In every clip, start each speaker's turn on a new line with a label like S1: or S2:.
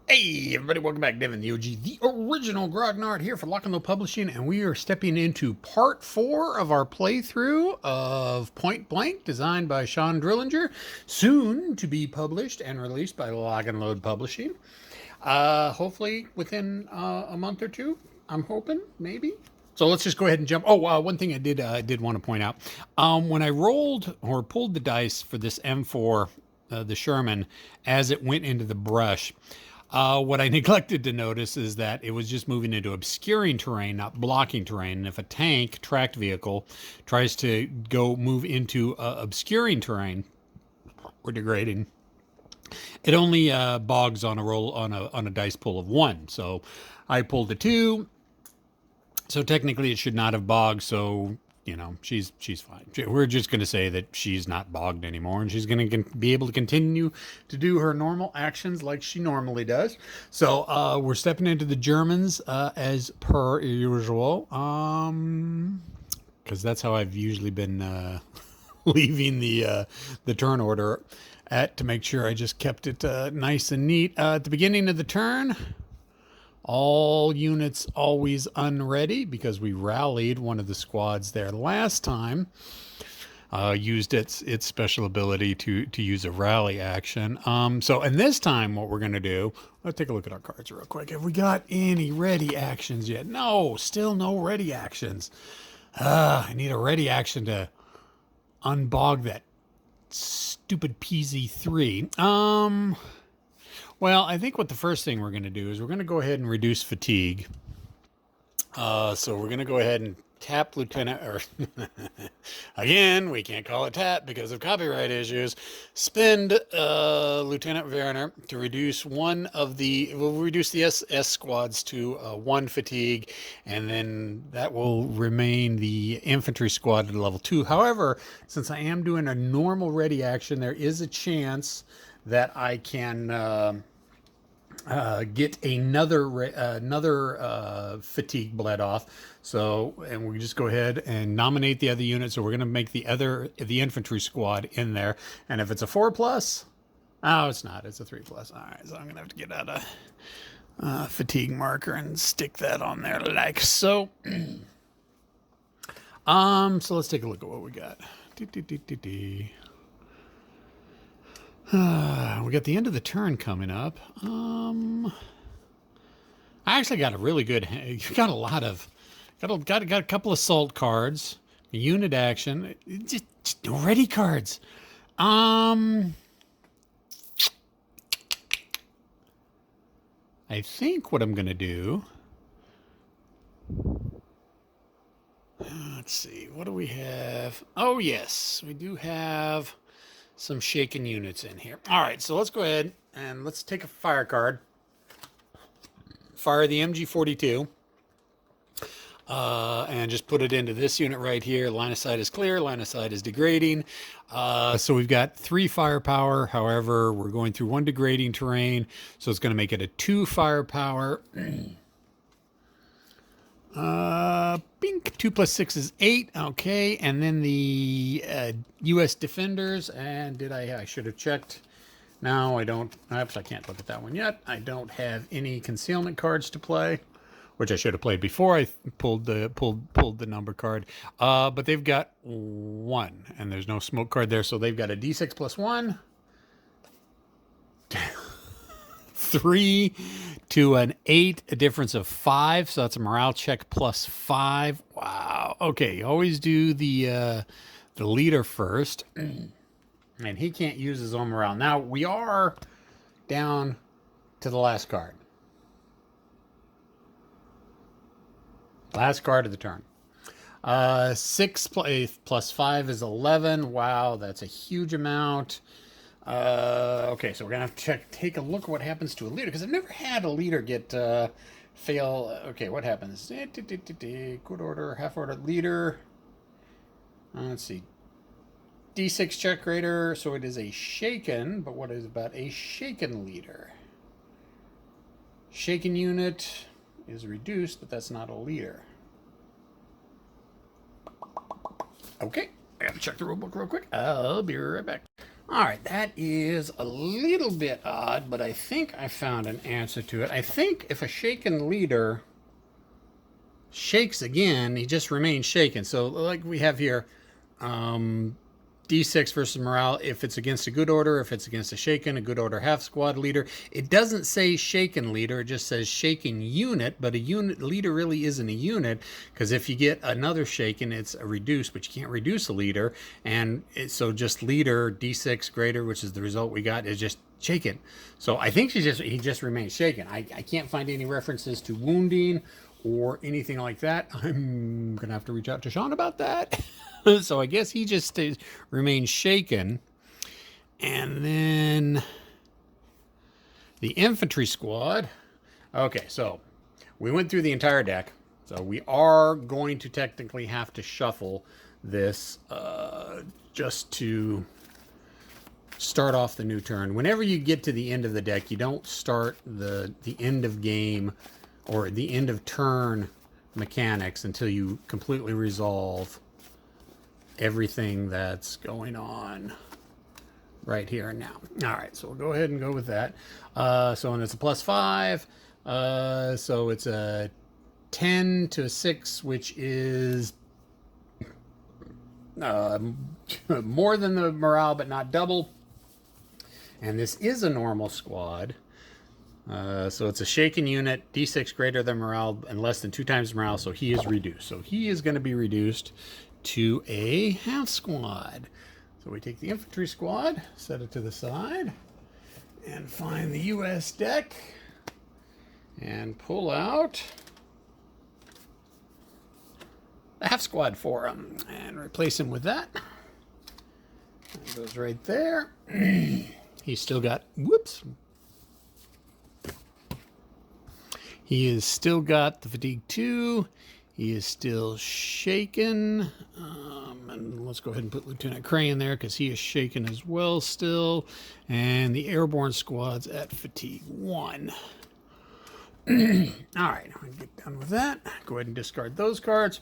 S1: Hey everybody, welcome back. Devin, the OG, the original Grognard here for Lock and Load Publishing, and we are stepping into part 4 of our playthrough of Point Blank, designed by Sean Drillinger, soon to be published and released by Lock and Load Publishing. Hopefully within a month or two, I'm hoping, maybe. So let's just go ahead and jump. Oh, one thing I did want to point out. When I rolled or pulled the dice for this M4, the Sherman, as it went into the brush, what I neglected to notice is that it was just moving into obscuring terrain, not blocking terrain. And if a tank, tracked vehicle, tries to go move into obscuring terrain or degrading, it only bogs on a roll on a dice pull of 1. So I pulled a 2. So technically it should not have bogged. So she's fine. We're just going to say that she's not bogged anymore, and she's going to be able to continue to do her normal actions like she normally does. So we're stepping into the Germans as per usual, because that's how I've usually been leaving the turn order to make sure I just kept it nice and neat. At the beginning of the turn, all units always unready, because we rallied one of the squads there last time. Used its special ability to use a rally action. And this time what we're going to do, let's take a look at our cards real quick. Have we got any ready actions yet? No, still no ready actions. I need a ready action to unbog that stupid PZ3. Well, I think what the first thing we're going to do is we're going to go ahead and reduce fatigue. So we're going to go ahead and tap Lieutenant, or again, we can't call it tap because of copyright issues. Spend Lieutenant Werner to reduce we'll reduce the SS squads to 1 fatigue, and then that will remain the infantry squad at level 2. However, since I am doing a normal ready action, there is a chance that I can get another fatigue bled off. So, and we just go ahead and nominate the other unit. So we're going to make the infantry squad in there. And if it's a 4+, oh, it's not. It's a 3+. All right, so I'm going to have to get out a fatigue marker and stick that on there like so. So let's take a look at what we got. We got the end of the turn coming up. I actually got a really good. Got a lot of. Got a couple of salt cards, a unit action, just no ready cards. I think what I'm gonna do. Let's see. What do we have? Oh yes, we do have some shaken units in here. All right, so let's go ahead and let's take a fire card. Fire the MG42. And just put it into this unit right here. Line of sight is clear. Line of sight is degrading. So we've got 3 firepower. However, we're going through 1 degrading terrain, so it's going to make it a 2 firepower. Bink. 2 + 6 is 8. Okay, and then the U.S. Defenders. And I should have checked. No, I don't. Oops, I can't look at that one yet. I don't have any concealment cards to play, which I should have played before I pulled the number card. But they've got 1, and there's no smoke card there, so they've got a D6 + 1. 3 to an 8, a difference of 5, so that's a morale check +5. Wow. Okay, always do the leader first. And he can't use his own morale. Now, we are down to the last card. Last card of the turn. 6 + 5 is 11. Wow, that's a huge amount. Okay, so we're going to have to take a look at what happens to a leader, because I've never had a leader get fail. Okay, what happens? Good order, half order, leader. Let's see. D6 check rater, so it is a shaken, but what is about a shaken leader? Shaken unit is reduced, but that's not a leader. Okay, I gotta check the rulebook real quick. I'll be right back. All right, that is a little bit odd, but I think I found an answer to it. I think if a shaken leader shakes again, he just remains shaken. So, like we have here, D6 versus morale if it's against a good order, if it's against a good order half squad leader. It doesn't say shaken leader, it just says shaken unit, but a unit leader really isn't a unit, because if you get another shaken, it's a reduced, but you can't reduce a leader, and so just leader D6 greater, which is the result we got, is just shaken. So I think he just remains shaken. I can't find any references to wounding or anything like that. I'm gonna have to reach out to Sean about that. So I guess he just remains shaken. And then the infantry squad. Okay, so we went through the entire deck. So we are going to technically have to shuffle this just to start off the new turn. Whenever you get to the end of the deck, you don't start the end of game or the end of turn mechanics until you completely resolve everything that's going on right here and now. All right, so we'll go ahead and go with that. So and it's a +5. So it's a 10 to a 6, which is more than the morale, but not double. And this is a normal squad. So it's a shaken unit, D6 greater than morale and less than 2 times morale, so he is reduced. So he is going to be reduced to a half squad. So we take the infantry squad, set it to the side, and find the US deck, and pull out the half squad for him, and replace him with that. That goes right there. He's still got, whoops. He has still got the fatigue 2. He is still shaken. And let's go ahead and put Lieutenant Cray in there because he is shaken as well still. And the airborne squad's at fatigue 1. All right, I'm going to get done with that. Go ahead and discard those cards.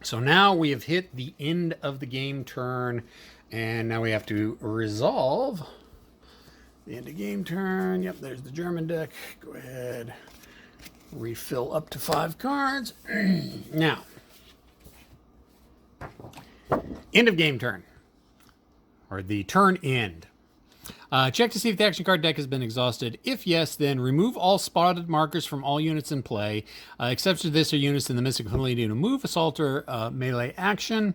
S1: So now we have hit the end of the game turn. And now we have to resolve the end of game turn. Yep, there's the German deck. Go ahead. Refill up to 5 cards. Now, end of game turn, or the turn end. Check to see if the action card deck has been exhausted. If yes, then remove all spotted markers from all units in play. Exceptions to this are units in the Mystic ability to move, assault, or melee action.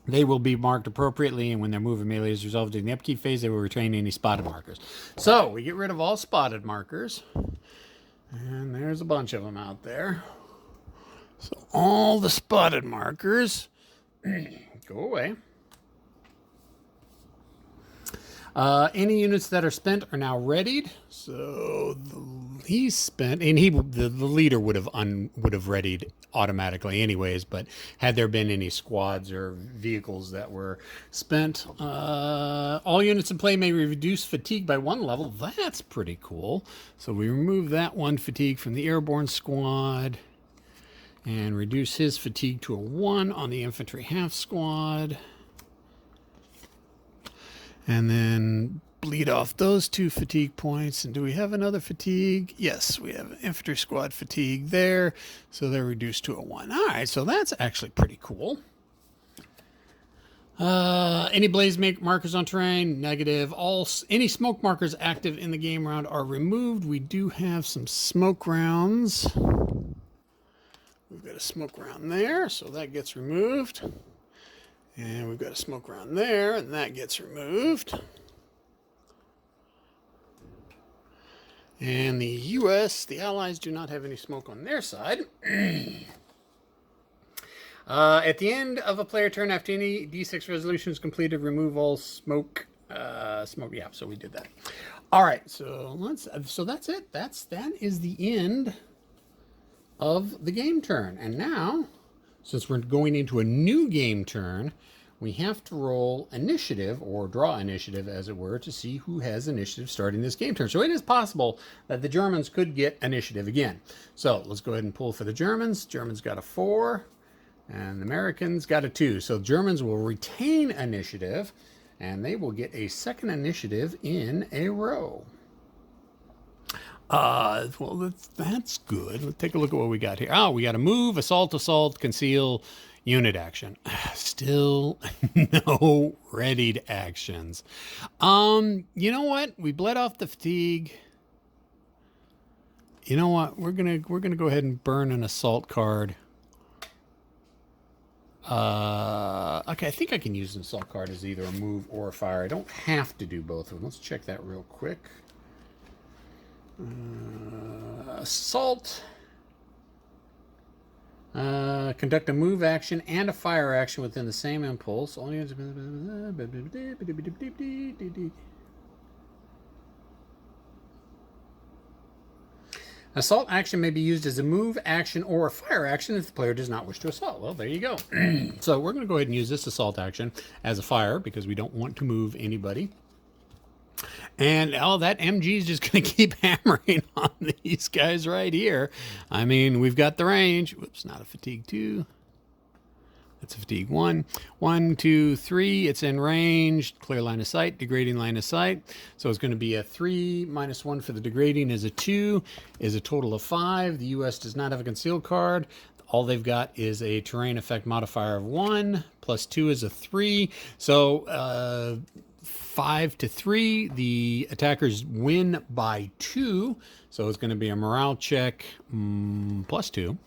S1: They will be marked appropriately, and when their move or melee is resolved during the upkeep phase, they will retain any spotted markers. So we get rid of all spotted markers. And there's a bunch of them out there. So all the spotted markers go away. Any units that are spent are now readied. So he's spent, and the leader would have readied automatically anyways. But had there been any squads or vehicles that were spent, all units in play may reduce fatigue by 1 level. That's pretty cool. So we remove that 1 fatigue from the airborne squad and reduce his fatigue to a 1 on the infantry half squad. And then bleed off those 2 fatigue points. And do we have another fatigue? Yes, we have infantry squad fatigue there. So they're reduced to a 1. All right, so that's actually pretty cool. Any blaze markers on terrain, negative. Any smoke markers active in the game round are removed. We do have some smoke rounds. We've got a smoke round there, so that gets removed. And we've got a smoke round there, and that gets removed. And the US, the Allies, do not have any smoke on their side. At the end of a player turn, after any D6 resolution is completed, remove all smoke. Yeah, so we did that. All right, so that's it. That is the end of the game turn. And now, since we're going into a new game turn, we have to roll initiative, or draw initiative, as it were, to see who has initiative starting this game turn. So it is possible that the Germans could get initiative again. So let's go ahead and pull for the Germans. Germans got a 4, and the Americans got a 2. So Germans will retain initiative, and they will get a second initiative in a row. Well, that's good. Let's take a look at what we got here. Oh, we got a move, assault, conceal, unit action. Still no readied actions. You know what? We bled off the fatigue. You know what? We're gonna go ahead and burn an assault card. Okay, I think I can use an assault card as either a move or a fire. I don't have to do both of them. Let's check that real quick. Assault. Conduct a move action and a fire action within the same impulse. Assault action may be used as a move action or a fire action if the player does not wish to assault. Well, there you go. So we're going to go ahead and use this assault action as a fire because we don't want to move anybody. And that MG is just going to keep hammering on these guys right here. I mean, we've got the range. Whoops, not a fatigue 2. That's a fatigue 1. 1, 2, 3. It's in range. Clear line of sight. Degrading line of sight. So it's going to be a 3 minus 1 for the degrading is a 2. Is a total of 5. The U.S. does not have a concealed card. All they've got is a terrain effect modifier of 1. Plus 2 is a 3. So 5 to 3. The attackers win by 2. So it's going to be a morale check plus 2.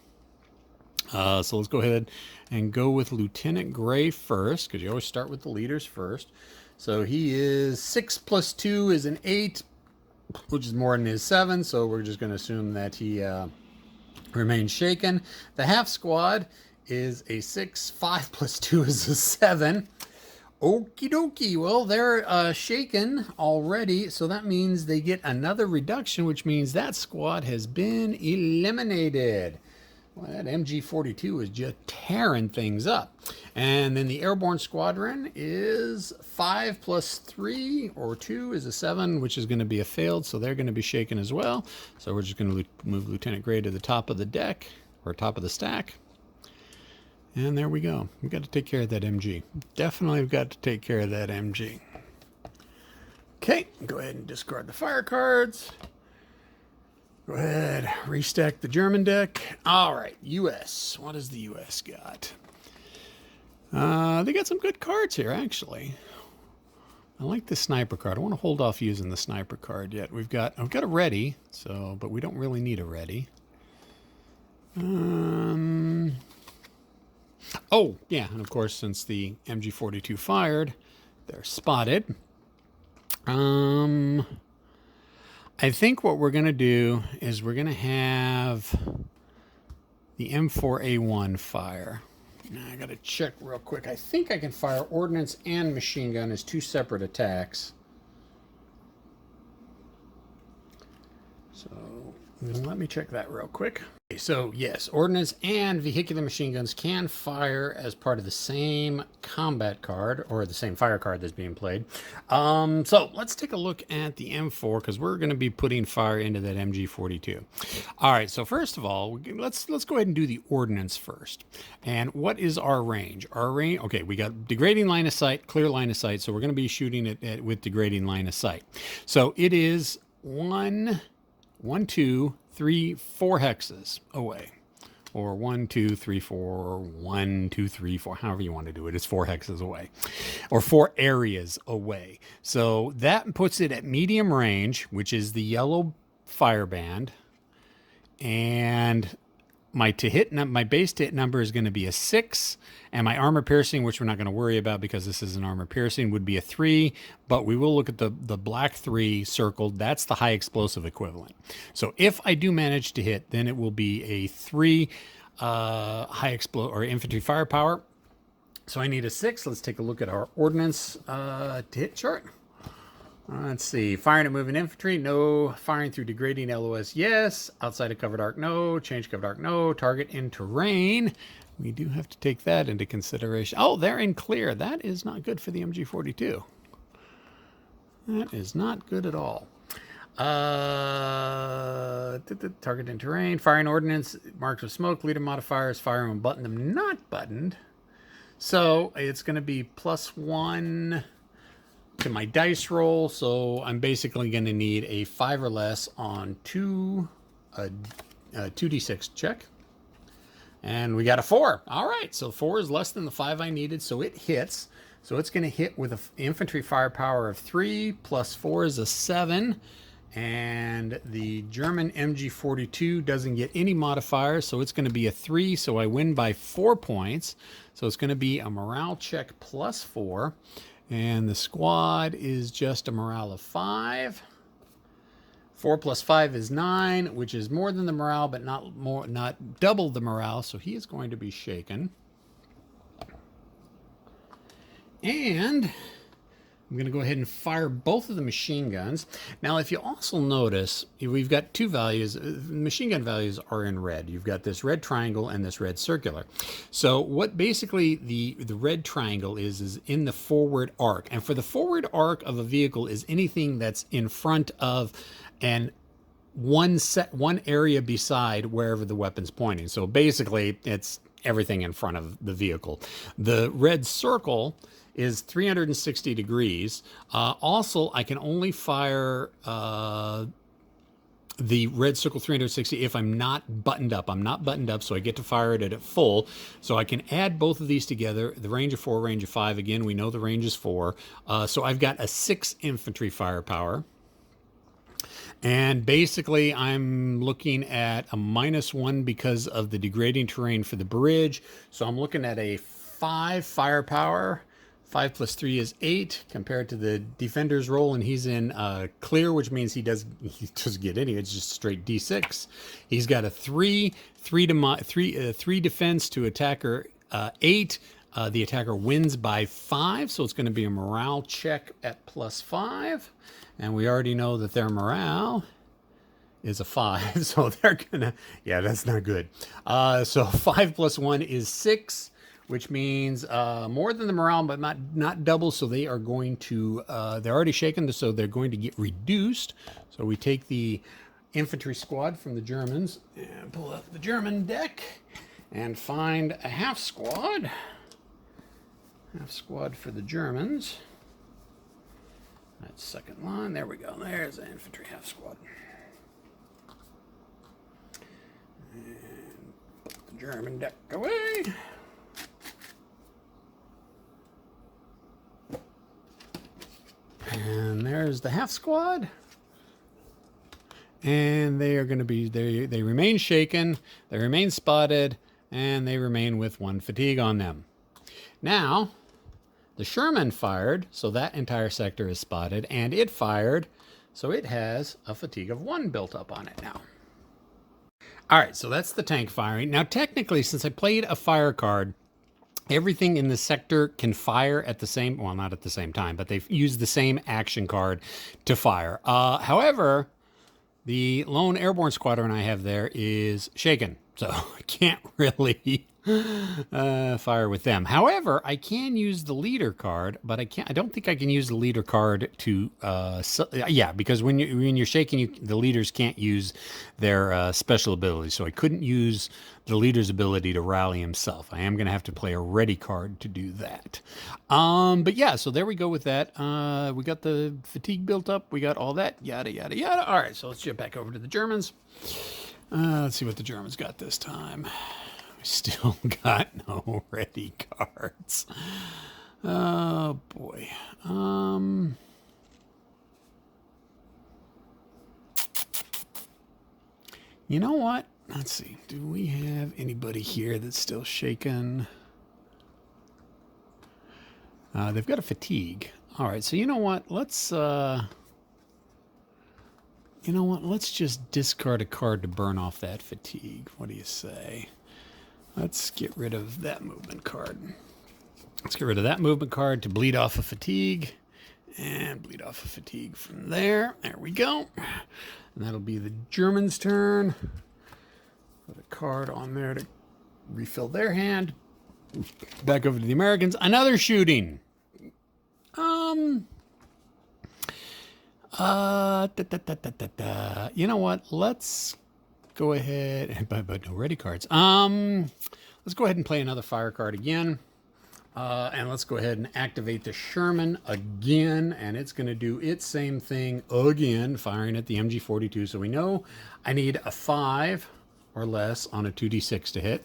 S1: So let's go ahead and go with Lieutenant Gray first, because you always start with the leaders first. So he is 6 plus 2 is an 8, which is more than his 7. So we're just going to assume that he remains shaken. The half squad is a 6. 5 plus 2 is a 7. Okie dokie. Well, they're shaken already, so that means they get another reduction, which means that squad has been eliminated. Well, that MG42 is just tearing things up. And then the Airborne Squadron is 5 plus 3 or 2 is a 7, which is going to be a failed, so they're going to be shaken as well. So we're just going to move Lieutenant Gray to the top of the deck, or top of the stack. And there we go. We've got to take care of that MG. Definitely have got to take care of that MG. Okay, go ahead and discard the fire cards. Go ahead, restack the German deck. All right, U.S. What does the U.S. got? They got some good cards here, actually. I like the sniper card. I want to hold off using the sniper card yet. I've got a ready, so but we don't really need a ready. Oh, yeah, and of course, since the MG42 fired, they're spotted. I think what we're going to do is we're going to have the M4A1 fire. Now, I got to check real quick. I think I can fire ordnance and machine gun as 2 separate attacks. So let me check that real quick. So yes, ordnance and vehicular machine guns can fire as part of the same combat card or the same fire card that's being played. So let's take a look at the M4 because we're going to be putting fire into that MG42. All right, so first of all, let's go ahead and do the ordnance first. And what is our range? Our range, okay, we got degrading line of sight, clear line of sight. So we're going to be shooting it with degrading line of sight. So it is 1, 2, 3, 4 hexes away, or 1, 2, 3, 4, 1, 2, 3, 4, however you want to do it. It's 4 hexes away, or 4 areas away. So that puts it at medium range, which is the yellow fire band, and my base to hit number is going to be a 6, and my armor piercing, which we're not going to worry about because this is an armor piercing, would be a 3, but we will look at the black 3 circled. That's the high explosive equivalent. So if I do manage to hit, then it will be a 3 high or infantry firepower. So I need a 6. Let's take a look at our ordnance to hit chart. Let's see. Firing at moving infantry, no. Firing through degrading LOS, yes. Outside of covered arc, no. Change covered arc, no. Target in terrain. We do have to take that into consideration. Oh, they're in clear. That is not good for the MG42. That is not good at all. Target in terrain. Firing ordnance, marked with smoke. Leader modifiers, firing when button them, not buttoned. So it's going to be +1. to my dice roll. So I'm basically going to need a 5 or less on 2d6 check. And we got a 4. All right, so 4 is less than the 5 I needed, so it hits. So it's going to hit with an infantry firepower of 3, plus 4 is a 7. And the German MG42 doesn't get any modifiers, so it's going to be a 3, so I win by 4 points. So it's going to be a morale check plus 4. And the squad is just a morale of 5. 4 plus 5 is 9, which is more than the morale, but not double the morale. So he is going to be shaken. And I'm going to go ahead and fire both of the machine guns. Now, if you also notice, we've got two values. Machine gun values are in red. You've got this red triangle and this red circular. So what basically the red triangle is in the forward arc. And for the forward arc of a vehicle is anything that's in front of and one area beside wherever the weapon's pointing. So basically, it's everything in front of the vehicle. The red circle is 360 degrees. Also, I can only fire the red circle 360 if I'm not buttoned up. I'm not buttoned up, so I get to fire it at full. So I can add both of these together. The range of 4, range of 5. Again, we know the range is 4. So I've got a 6 infantry firepower. And basically, I'm looking at a -1 because of the degrading terrain for the bridge. So I'm looking at a 5 firepower. 5 plus 3 is 8 compared to the defender's roll, and he's in clear, which means he doesn't get any. It's just straight D6. He's got a 3 defense to attacker 8. The attacker wins by 5, so it's going to be a morale check at +5. And we already know that their morale is a 5, so they're gonna, yeah, that's not good. So 5 plus 1 is 6, which means more than the morale, but not double. So they are going to, they're already shaken, so they're going to get reduced. So we take the infantry squad from the Germans and pull up the German deck and find a half squad. Half squad for the Germans. That's second line. There we go. There's the infantry half squad. And put the German deck away. And there's the half squad. And they are going to be, they remain shaken, they remain spotted, and they remain with 1 fatigue on them. Now, the Sherman fired, so that entire sector is spotted, and it fired, so it has a fatigue of 1 built up on it now. All right, so that's the tank firing. Now, technically, since I played a fire card, everything in the sector can fire at the same, well, not at the same time, but they've used the same action card to fire. However, the lone airborne squadron I have there is shaken, so I can't really fire with them. However, I can use the leader card, but I don't think I can use the leader card to because when you're shaking, the leaders can't use their special abilities. So I couldn't use the leader's ability to rally himself. I am going to have to play a ready card to do that. But yeah, so there we go with that. We got the fatigue built up. We got all that, yada, yada, yada. All right, so let's jump back over to the Germans. Let's see what the Germans got this time. We still got no ready cards. Oh, boy. You know what? Let's see. Do we have anybody here that's still shaken? They've got a fatigue. All right. So you know what? Let's just discard a card to burn off that fatigue. What do you say? Let's get rid of that movement card. Let's get rid of that movement card to bleed off a fatigue. And bleed off a fatigue from there. There we go. And that'll be the Germans' turn. Put a card on there to refill their hand. Back over to the Americans. Another shooting. You know what? Let's go ahead, but no ready cards. Let's go ahead and play another fire card again. And let's go ahead and activate the Sherman again, and it's going to do its same thing again, firing at the MG42. So we know I need a 5 or less on a 2d6 to hit.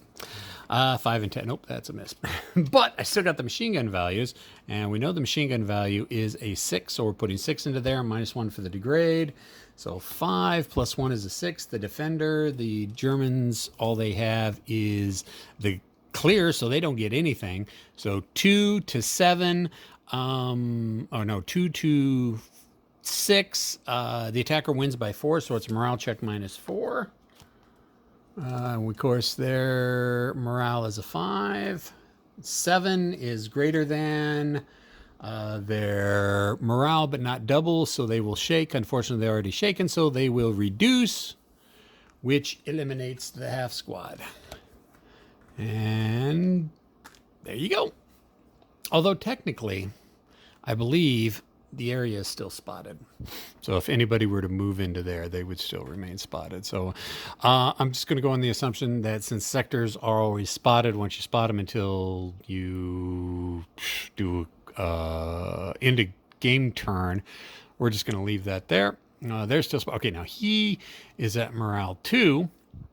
S1: 5 and 10. Nope, that's a miss. But I still got the machine gun values, and we know the machine gun value is a 6, so we're putting 6 into there, -1 for the degrade. So 5 plus 1 is a 6. The defender, the Germans, all they have is the clear, so they don't get anything. So 2 to 7, 2 to 6. The attacker wins by 4, so it's a morale check -4. Of course, their morale is a 5. 7 is greater than their morale, but not double, so they will shake. Unfortunately, they're already shaken, so they will reduce, which eliminates the half squad. And there you go. Although technically, I believe the area is still spotted. So if anybody were to move into there, they would still remain spotted. So I'm just going to go on the assumption that since sectors are always spotted, once you spot them until you do end a game turn, we're just going to leave that there. They're still okay. Now he is at morale 2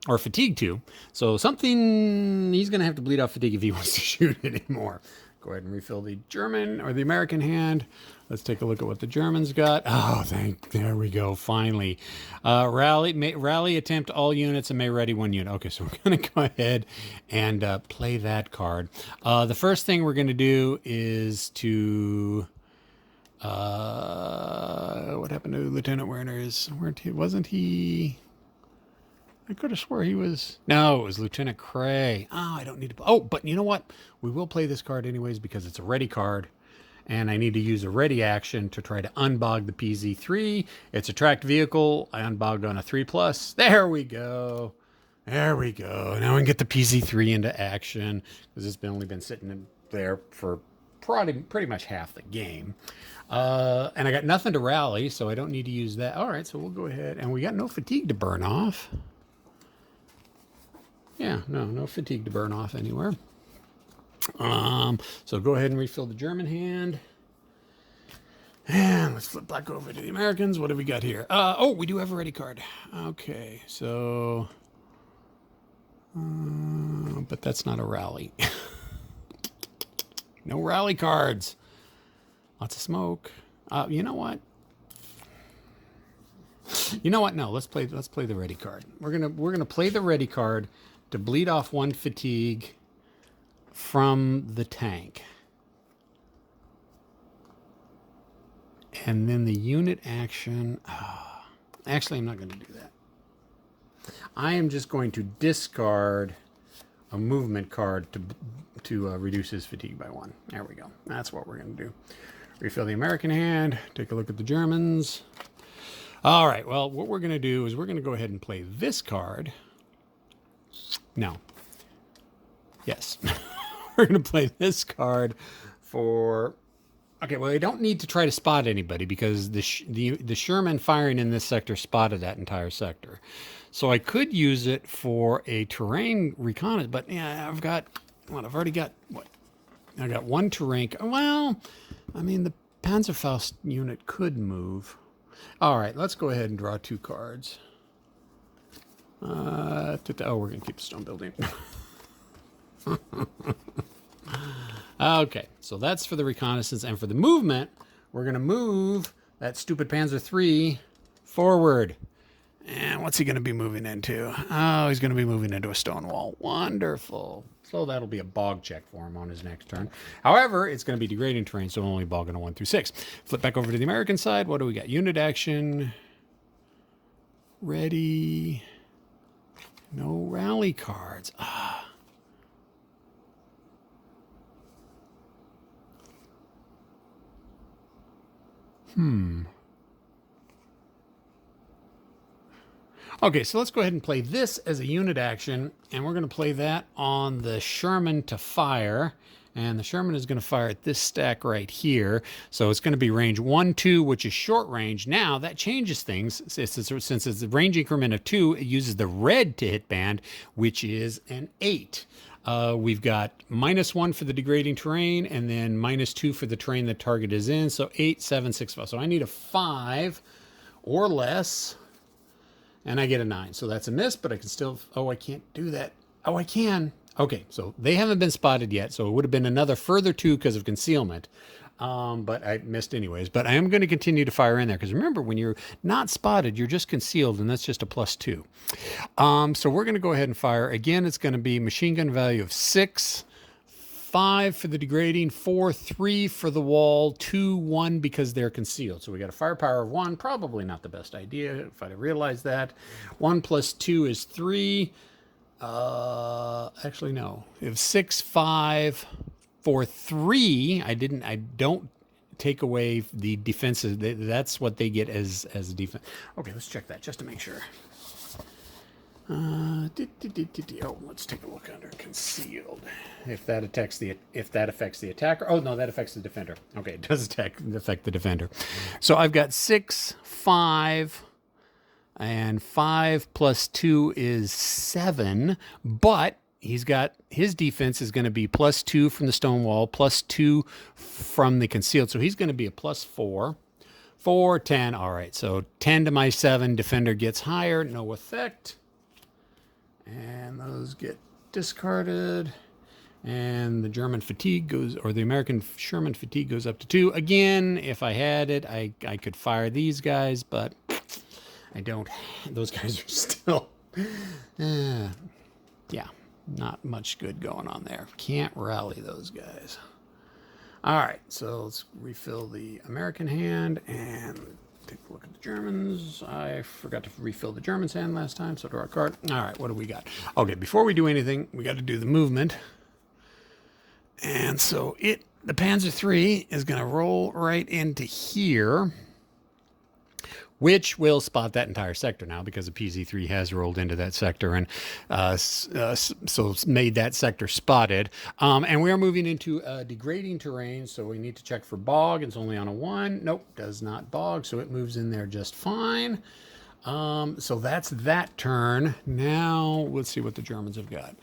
S1: or fatigue 2. So something, he's going to have to bleed off fatigue if he wants to shoot anymore. Go ahead and refill the German or the American hand. Let's take a look at what the Germans got. Oh, there we go. Finally, rally attempt all units and may ready 1 unit. Okay, so we're going to go ahead and play that card. The first thing we're going to do is to what happened to Lieutenant Werner's? Wasn't he? I could have swore he was. No, it was Lieutenant Cray. Oh, I don't need to. Oh, but you know what? We will play this card anyways because it's a ready card. And I need to use a ready action to try to unbog the PZ3. It's a tracked vehicle. I unbogged on a 3+. There we go. There we go. Now we can get the PZ3 into action because it's only been sitting in there for pretty much half the game. And I got nothing to rally, so I don't need to use that. All right, so we'll go ahead. And we got no fatigue to burn off. Yeah, no fatigue to burn off anywhere. So go ahead and refill the German hand. And let's flip back over to the Americans. What have we got here? Oh, we do have a ready card. Okay, so... but that's not a rally. No rally cards. Lots of smoke. You know what? No, let's play the ready card. We're gonna play the ready card to bleed off 1 fatigue from the tank. And then the unit action. Actually, I'm not going to do that. I am just going to discard a movement card to reduce his fatigue by 1. There we go. That's what we're going to do. Refill the American hand. Take a look at the Germans. All right. Well, what we're going to do is we're going to go ahead and play this card. No. Yes. We're going to play this card for... Okay, well, I don't need to try to spot anybody because the Sherman firing in this sector spotted that entire sector. So I could use it for a terrain reconnaissance, but yeah, I've already got, what? I got 1 terrain. Well, I mean, the Panzerfaust unit could move. All right, let's go ahead and draw 2 cards. We're going to keep the stone building. Okay, so that's for the reconnaissance. And for the movement, we're going to move that stupid Panzer III forward. And what's he going to be moving into? Oh, he's going to be moving into a stone wall. Wonderful. So that'll be a bog check for him on his next turn. However, it's going to be degrading terrain, so only bogging a 1 through 6. Flip back over to the American side. What do we got? Unit action. Ready. No rally cards. Okay, so let's go ahead and play this as a unit action, and we're going to play that on the Sherman to fire. And the Sherman is going to fire at this stack right here. So it's going to be range 1, 2, which is short range. Now, that changes things. Since it's a range increment of 2, it uses the red to hit band, which is an 8. We've got -1 for the degrading terrain, and then -2 for the terrain the target is in. So 8, 7, 6, 5. So I need a 5 or less, and I get a 9. So that's a miss, but I can still... Oh, I can't do that. Oh, I can. Okay, so they haven't been spotted yet, so it would have been another further 2 because of concealment. But I missed anyways. But I am going to continue to fire in there, because remember, when you're not spotted, you're just concealed, and that's just a +2. So we're going to go ahead and fire. Again, it's going to be machine gun value of 6, 5 for the degrading, 4, 3 for the wall, 2, 1 because they're concealed. So we got a firepower of 1. Probably not the best idea if I realize that. 1 + 2 is 3. Actually, no. If 6, 5 for 3, I don't take away the defenses. That's what they get as a defense. Okay, let's check that just to make sure. Oh, let's take a look under concealed. If that affects the attacker. Oh no, that affects the defender. Okay, it does affect the defender. So I've got 6, 5. And 5 + 2 is 7, but he's got his defense is going to be +2 from the stone wall, +2 from the concealed. So he's going to be a +4. 4, 10. All right, so 10 to my 7. Defender gets higher, no effect. And those get discarded. And the German fatigue goes, or the American Sherman fatigue goes up to 2. Again, if I had it, I could fire these guys, but I don't. Those guys are still, yeah, not much good going on there. Can't rally those guys. All right, so let's refill the American hand and take a look at the Germans. I forgot to refill the Germans' hand last time, so draw a card. All right, what do we got? Okay, before we do anything, we got to do the movement. And so the Panzer III is going to roll right into here, which will spot that entire sector now because the PZ3 has rolled into that sector and so it's made that sector spotted. And we are moving into degrading terrain, so we need to check for bog. It's only on a 1. Nope, does not bog, so it moves in there just fine. So that's that turn. Now let's see what the Germans have got.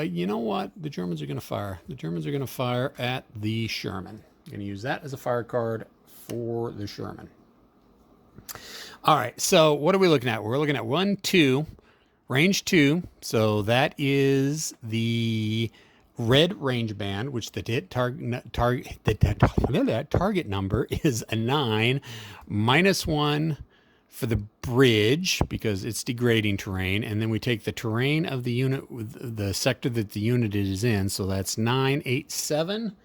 S1: You know what? The Germans are going to fire. The Germans are going to fire at the Sherman. I'm going to use that as a fire card for the Sherman. All right, so what are we looking at? We're looking at 1, 2, range 2. So that is the red range band, which the target number is a 9, -1 for the bridge because it's degrading terrain, and then we take the terrain of the unit, the sector that the unit is in. So that's 9, 8, 7.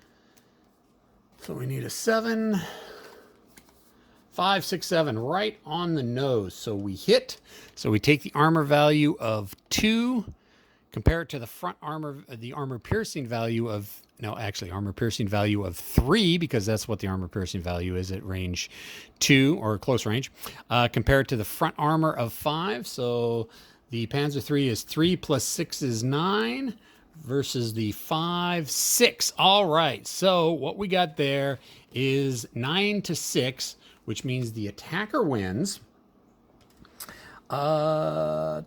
S1: So we need a 7. 5, 6, 7, right on the nose. So we hit. So we take the armor value of 2, compare it to the front armor, the armor piercing value of, no, actually armor piercing value of 3, because that's what the armor piercing value is at range 2 or close range. Compare it to the front armor of 5. So the Panzer III is 3 + 6 is 9 versus the 5, 6. All right. So what we got there is 9 to 6. Which means the attacker wins. Let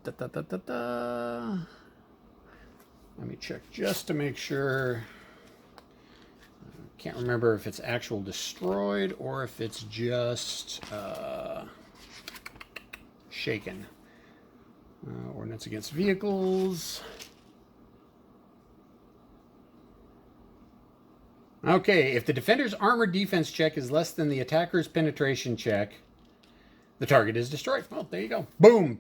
S1: me check just to make sure. Can't remember if it's actual destroyed or if it's just shaken. Ordnance against vehicles. Okay, if the defender's armor defense check is less than the attacker's penetration check, the target is destroyed. Well, there you go. Boom.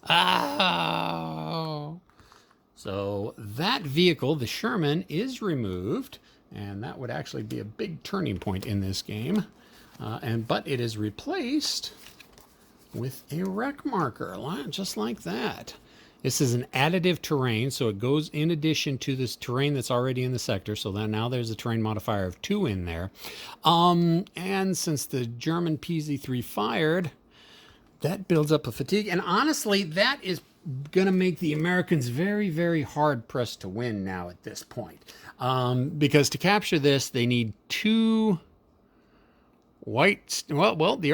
S1: Ow. So that vehicle, the Sherman, is removed, and that would actually be a big turning point in this game. But it is replaced with a wreck marker, just like that. This is an additive terrain, so it goes in addition to this terrain that's already in the sector. So then now there's a terrain modifier of 2 in there. And since the German PZ3 fired, that builds up a fatigue. And honestly, that is going to make the Americans very, very hard pressed to win now at this point. Because to capture this, they need 2 The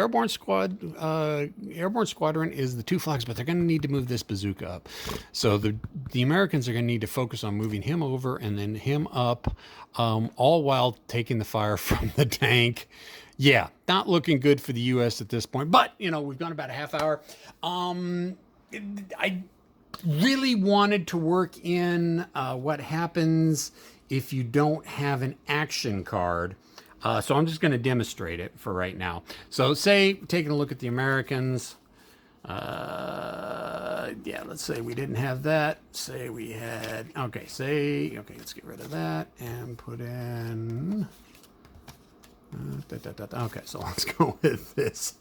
S1: airborne squadron is the two flags, but they're going to need to move this bazooka up. So the Americans are going to need to focus on moving him over and then him up, all while taking the fire from the tank. Yeah, not looking good for the U.S. at this point, but we've gone about a half hour. I really wanted to work in what happens if you don't have an action card. So I'm just going to demonstrate it for right now. So say, taking a look at the Americans, let's say we didn't have that. Say we had, okay, let's get rid of that and put in, okay, so let's go with this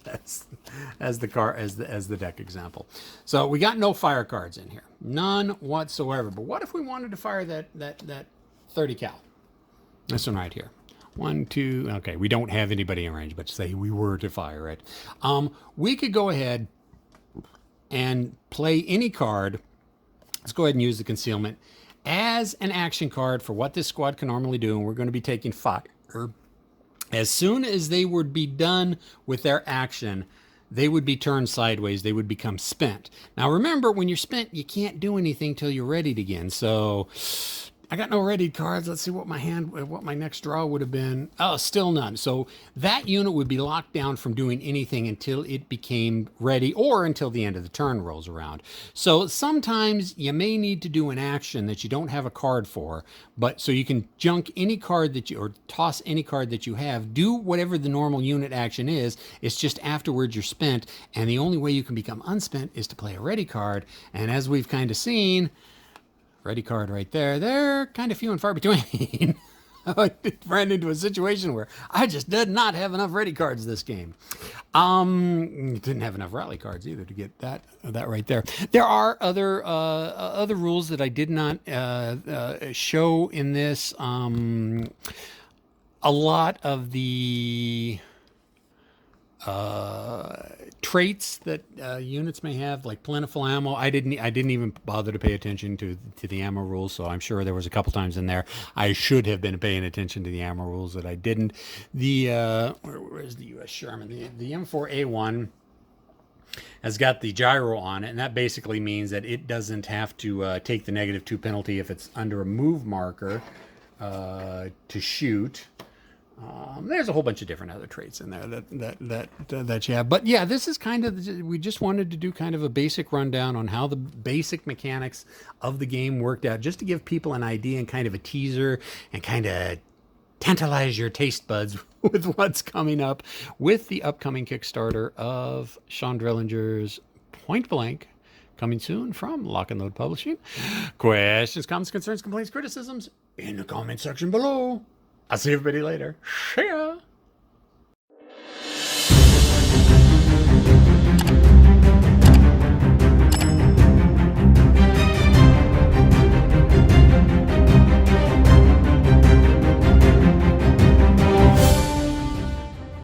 S1: as the deck example. So we got no fire cards in here, none whatsoever. But what if we wanted to fire that 30 cal? This one right here. 1, 2, okay, we don't have anybody in range, but say we were to fire it. We could go ahead and play any card. Let's go ahead and use the concealment as an action card for what this squad can normally do, and we're going to be taking fire. As soon as they would be done with their action, they would be turned sideways. They would become spent. Now remember, when you're spent, you can't do anything till you're readied again. So I got no readied cards. Let's see what my next draw would have been. Oh, still none. So that unit would be locked down from doing anything until it became ready or until the end of the turn rolls around. So sometimes you may need to do an action that you don't have a card for, but so you can junk any card or toss any card that you have, do whatever the normal unit action is. It's just afterwards you're spent, and the only way you can become unspent is to play a ready card. And as we've kind of seen, ready card right there. They're kind of few and far between. I ran into a situation where I just did not have enough ready cards this game. Didn't have enough rally cards either to get that right there. There are other rules that I did not show in this. A lot of the traits that units may have, like plentiful ammo. I didn't even bother to pay attention to the ammo rules, so I'm sure there was a couple times in there I should have been paying attention to the ammo rules that I didn't. The where's the U.S. Sherman? The M4A1 has got the gyro on it, and that basically means that it doesn't have to take the -2 penalty if it's under a move marker to shoot. There's a whole bunch of different other traits in there that you have. But yeah, this is kind of, we just wanted to do kind of a basic rundown on how the basic mechanics of the game worked out, just to give people an idea and kind of a teaser and kind of tantalize your taste buds with what's coming up with the upcoming Kickstarter of Sean Drillinger's Point Blank, coming soon from Lock and Load Publishing. Questions, comments, concerns, complaints, criticisms in the comment section below. I'll see everybody later. See ya.